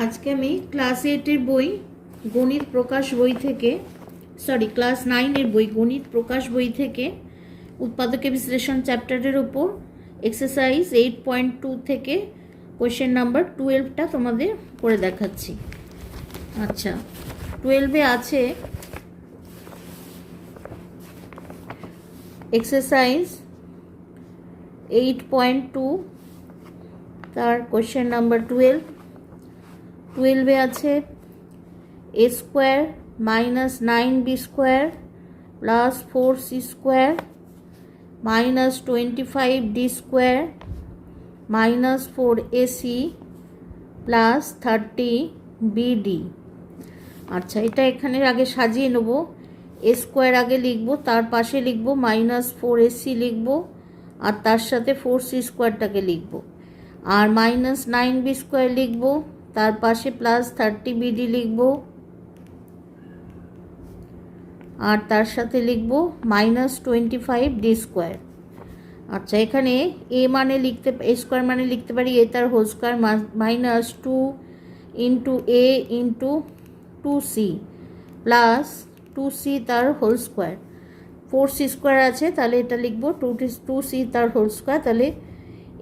आज के আমি ক্লাস 8 বই গণিত প্রকাশ বই থেকে ক্লাস 9 বই গণিত প্রকাশ বই থেকে উৎপাদক বিশ্লেষণ চ্যাপ্টারের উপর এক্সারসাইজ 8.2 থেকে কোশ্চেন নাম্বার 12টা তোমাদের করে দেখাচ্ছি। আচ্ছা, 12 এ আছে এক্সারসাইজ 8.2 তার কোশ্চেন নাম্বার 12 আছে a square minus 9b square plus 4c square minus 25d square minus 4ac plus 30bd। আচ্ছা, এটা এখানে আগে সাজিয়ে নেব। a স্কোয়ার আগে লিখব, তার পাশে লিখব মাইনাস 4ac লিখব, আর তার সাথে 4c স্কোয়ারটাকে লিখব, আর মাইনাস 9b স্কোয়ার লিখব, তার পাশে প্লাস 30bd লিখব, আর তার সাথে লিখব মাইনাস 25d স্কোয়ার। আচ্ছা, এখানে a মানে লিখতে a স্কোয়ার মানে লিখতে পারি a তার whole square minus 2 into a into 2c plus 2c তার হোল স্কোয়ার। 4c স্কোয়ার আছে, তাহলে এটা লিখব 2c তার হোল স্কোয়ার। তাহলে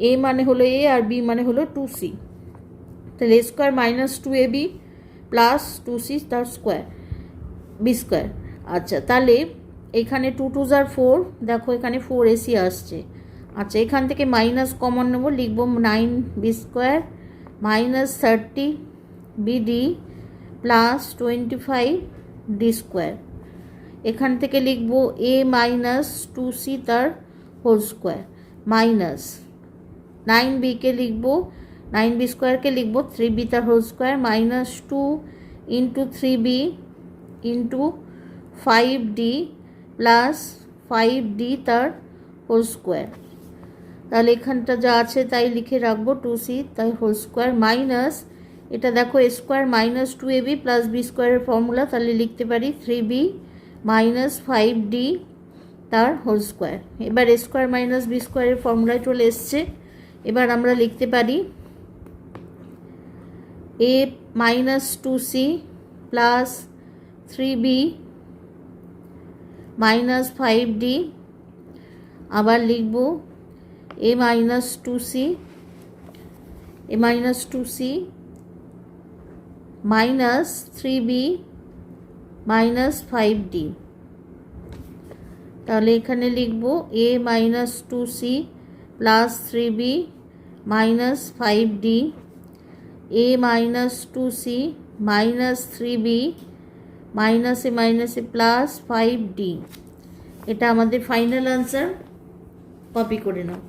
a মানে হলো a আর b মানে হলো 2c। তাহলে a square minus 2ab plus 2c তার স্কোয়ার b স্কোয়ার। আচ্ছা, তাহলে এখানে 2 2 আর 4, দেখো এখানে 4ac আসছে। আচ্ছা, এখান থেকে মাইনাস কমন নেব, লিখব 9b square minus 30bd plus 25d square. এখান থেকে লিখব a মাইনাস 2c তার হোল স্কোয়ার মাইনাস 9bকে লিখব 9b স্কোয়ারকে লিখব 3b তার whole square minus 2 into 3b into 5d plus 5d তার হোল স্কোয়ার। তাহলে এখানটা যা আছে তাই লিখে রাখবো 2c তাই হোল স্কোয়ার মাইনাস, এটা দেখো a square minus 2ab plus b স্কোয়ারের ফর্মুলা, তাহলে লিখতে পারি 3b মাইনাস 5d তার হোল স্কোয়ার। এবার a স্কোয়ার মাইনাস b স্কোয়ারের ফর্মুলায় চলে এসছে। এবার আমরা লিখতে পারি a minus 2c plus 3b minus 5d, আবার লিখব a minus 2c minus 3b minus 5d। তাহলে এখানে লিখব a minus 2c plus 3b minus 5d, a minus 2c minus 3b মাইনাসে মাইনাসে প্লাস 5d। এটা আমাদের ফাইনাল আনসার। কপি করে নাও।